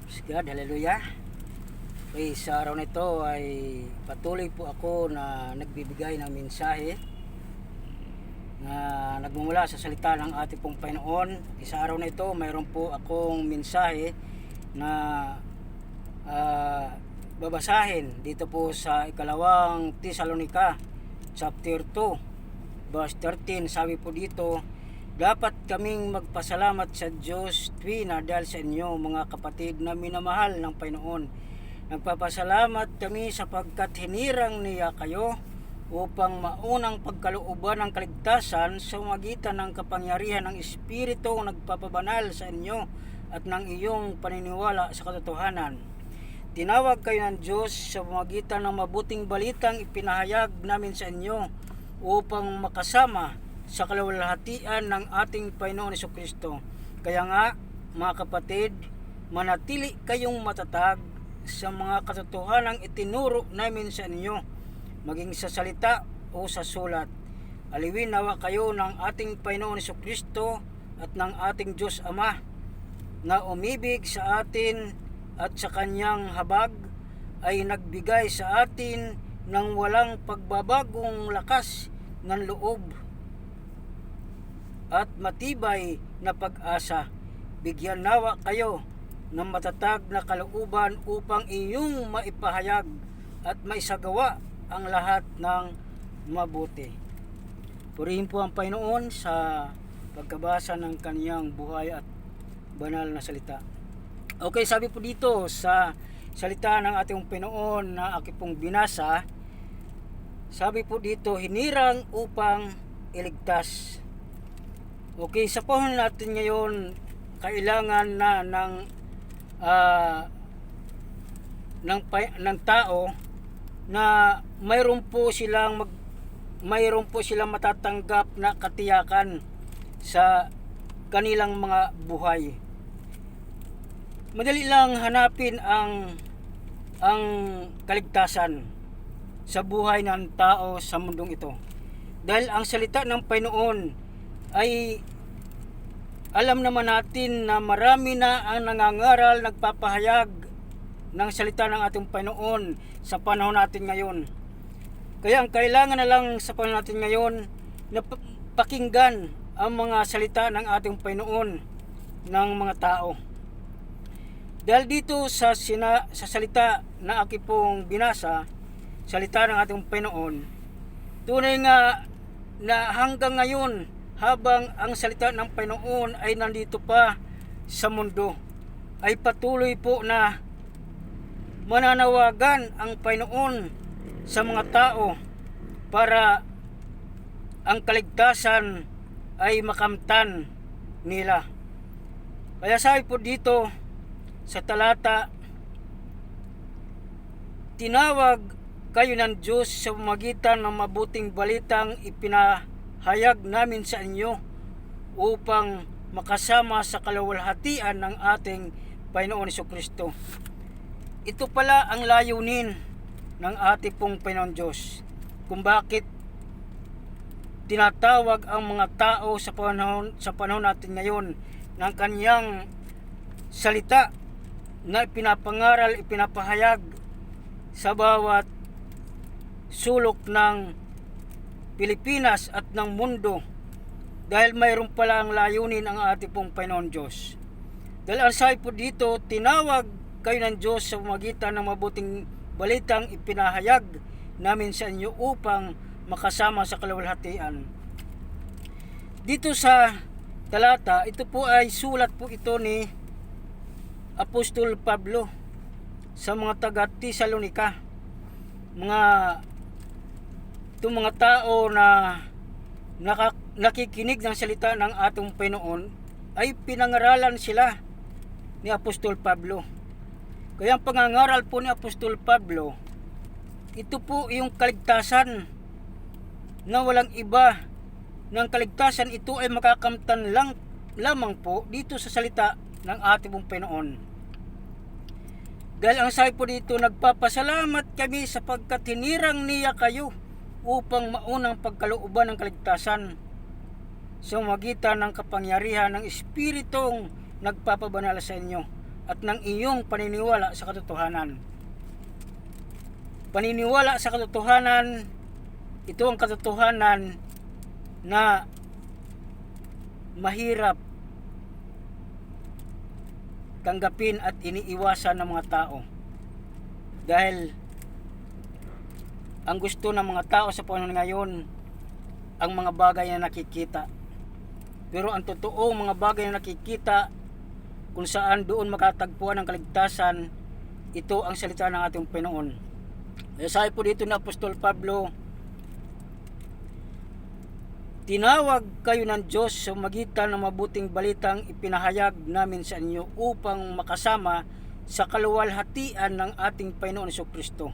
Praise God, hallelujah. Okay, sa araw na ito ay patuloy po ako na nagbibigay ng mensahe na nagmumula sa salita ng ating pong Panginoon. Sa araw na ito, mayroon po akong mensahe na babasahin dito po sa ikalawang Tesalonica chapter 2 verse 13. Sabi po dito, dapat kaming magpasalamat sa Diyos tuwina dahil sa inyo mga kapatid na minamahal ng Panginoon. Nagpapasalamat kami sapagkat hinirang niya kayo upang maunang pagkalooban ng kaligtasan sa magitan ng kapangyarihan ng Espiritu nagpapabanal sa inyo at ng iyong paniniwala sa katotohanan. Tinawag kayo ng Diyos sa magitan ng mabuting balitang ipinahayag namin sa inyo upang makasama sa kalawalhatian ng ating Panginoon Jesucristo. Kaya nga, mga kapatid, manatili kayong matatag sa mga katotohanang itinuro namin sa inyo, maging sa salita o sa sulat. Aliwin nawa kayo ng ating Panginoon Jesucristo at ng ating Diyos Ama na umibig sa atin at sa kanyang habag ay nagbigay sa atin ng walang pagbabagong lakas ng loob at matibay na pag-asa. Bigyan nawa kayo ng matatag na kalooban upang iyong maipahayag at maisagawa ang lahat ng mabuti. Purihin po ang Panginoon sa pagkabasa ng kaniyang buhay at banal na salita. Okay, sabi po dito sa salita ng ating Panginoon na aking pong binasa, sabi po dito, hinirang upang iligtas. Okay, sa panahon natin ngayon, kailangan na ng tao na mayroon po silang matatanggap na katiyakan sa kanilang mga buhay. Madali lang hanapin ang kaligtasan sa buhay ng tao sa mundong ito. Dahil ang salita ng Panginoon ay alam naman natin na marami na ang nangangaral, nagpapahayag ng salita ng ating Panginoon sa panahon natin ngayon. Kaya ang kailangan na lang sa panahon natin ngayon na pakinggan ang mga salita ng ating Panginoon ng mga tao. Dahil dito sa salita na aking pong binasa, salita ng ating Panginoon, tunay nga na hanggang ngayon, habang ang salita ng Panginoon ay nandito pa sa mundo, ay patuloy po na mananawagan ang Panginoon sa mga tao para ang kaligtasan ay makamtan nila. Kaya sabi po dito sa talata, tinawag kayo ng Diyos sa pamamagitan ng mabuting balitang ipinahayag namin sa inyo upang makasama sa kalawalhatian ng ating Panginoon Jesucristo. Ito pala ang layunin ng ating pong Panginoon Diyos kung bakit tinatawag ang mga tao sa panahon natin ngayon ng kanyang salita na ipinapangaral, ipinapahayag sa bawat sulok ng Pilipinas at ng mundo, dahil mayroon pala ang layunin ang ating pong Panginoon Diyos. Dahil ang sabi po dito, tinawag kayo ng Diyos sa pamamagitan ng mabuting balitang ipinahayag namin sa inyo upang makasama sa kalawalhatian. Dito sa talata, ito po ay sulat po ito ni Apostol Pablo sa mga taga Tesalonica, itong mga tao na nakikinig ng salita ng ating Panginoon, ay pinangaralan sila ni Apostol Pablo. Kaya ang pangangaral po ni Apostol Pablo, ito po yung kaligtasan na walang iba. Ng kaligtasan ito ay makakamtan lamang po dito sa salita ng ating pong Panginoon. Dahil ang sabi po dito, nagpapasalamat kami sapagkat hinirang niya kayo upang maunang pagkalooban ng kaligtasan sa magitan ng kapangyarihan ng Espiritong nagpapabanal sa inyo at ng iyong paniniwala sa katotohanan. Paniniwala sa katotohanan, ito ang katotohanan na mahirap tanggapin at iniiwasan ng mga tao. Dahil ang gusto ng mga tao sa panahon ngayon, ang mga bagay na nakikita. Pero ang totoong mga bagay na nakikita, kung saan doon makatagpuan ang kaligtasan, ito ang salita ng ating Panginoon. Sabi po dito ni Apostol Pablo, tinawag kayo ng Diyos sa magitan ng mabuting balitang ipinahayag namin sa inyo upang makasama sa kaluwalhatian ng ating Panginoon Jesucristo.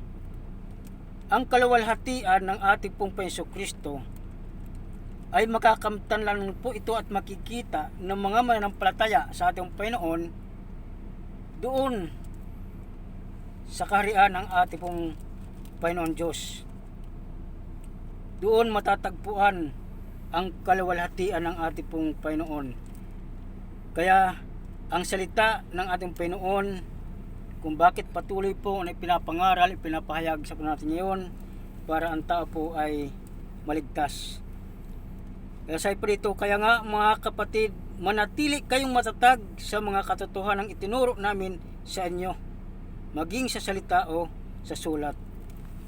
Ang kaluwalhatian ng ating pong Panginoon Jesucristo ay makakamtan lang po ito at makikita ng mga mananampalataya sa ating Panginoon doon sa kaharian ng ating pong Panginoon Diyos. Doon matatagpuan ang kaluwalhatian ng ating pong Panginoon. Kaya ang salita ng ating Panginoon, kung bakit patuloy po na ipinapangaral, ipinapahayag sa panahon natin ngayon para ang tao po ay maligtas. Kaya sa ito, kaya nga mga kapatid, manatili kayong matatag sa mga katotohanang itinuro namin sa inyo, maging sa salita o sa sulat.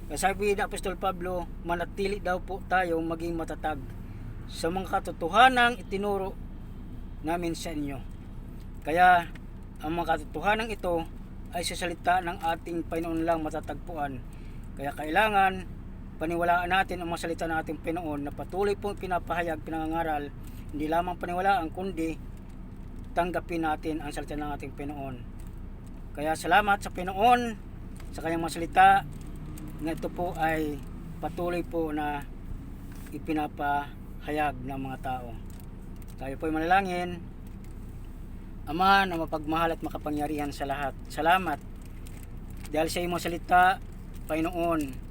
Kaya sabi ni Apostol Pablo, manatili daw po tayo maging matatag sa mga katotohanang itinuro namin sa inyo. Kaya ang mga katotohanan ito ay sa salita ng ating Panginoon lang matatagpuan. Kaya kailangan paniwalaan natin ang mga salita ng ating Panginoon na patuloy pong pinapahayag, pinangangaral. Hindi lamang paniwalaan kundi tanggapin natin ang salita ng ating Panginoon. Kaya salamat sa Panginoon sa kanyang mga salita na ito po ay patuloy po na ipinapahayag ng mga tao. Tayo po ay manalangin. Ama na mapagmahal at makapangyarihan sa lahat, salamat dahil sa iyong mga salita, Panginoon,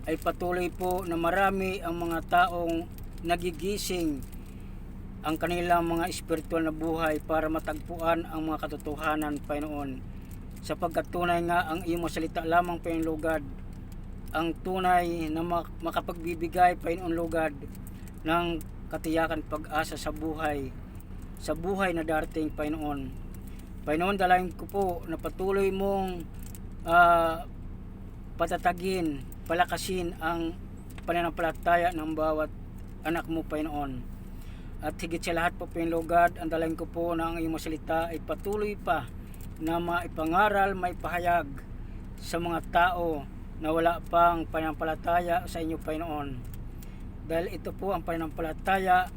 ay patuloy po na marami ang mga taong nagigising ang kanilang mga espiritual na buhay para matagpuan ang mga katotohanan, Panginoon. Sapagkat tunay nga ang iyong mga salita lamang, Panginoon Lugad, ang tunay na makapagbibigay, Panginoon Lugad, ng katiyakan pag-asa sa buhay na darating, Panginoon. Panginoon, dalangin ko po na patuloy mong patatagin, palakasin ang pananampalataya ng bawat anak mo, Panginoon. At higit sa lahat po, Panginoon Lugad, ang dalangin ko po na ang iyong salita ay patuloy pa na maipangaral, maipahayag sa mga tao na wala pang pananampalataya sa inyo, Panginoon. Dahil ito po ang pananampalataya,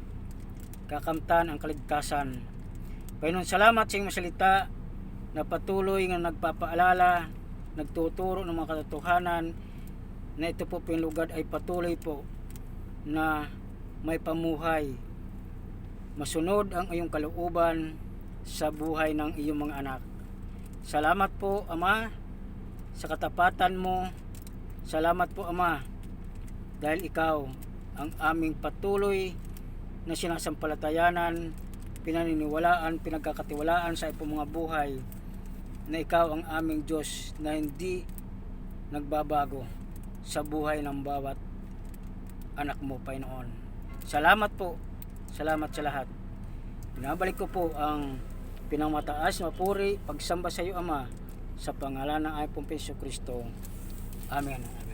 kakamtan ang kaligtasan. Panginoon, salamat sa iyong salita na patuloy nga nagpapaalala, nagtuturo ng mga katotohanan na ito po, Panginoon Lugad, ay patuloy po na may pamuhay, masunod ang iyong kalooban sa buhay ng iyong mga anak. Salamat po, Ama, sa katapatan mo. Salamat po, Ama, dahil ikaw ang aming patuloy na sinasampalatayanan, pinaniniwalaan, pinagkakatiwalaan sa iyong mga buhay, na ikaw ang aming Diyos na hindi nagbabago sa buhay ng bawat anak mo, Panginoon. Salamat po, salamat sa lahat. Pinabalik ko po ang pinamataas na puri, pagsamba sa iyo, Ama, sa pangalan ng ating Panginoong Jesucristo. Amen.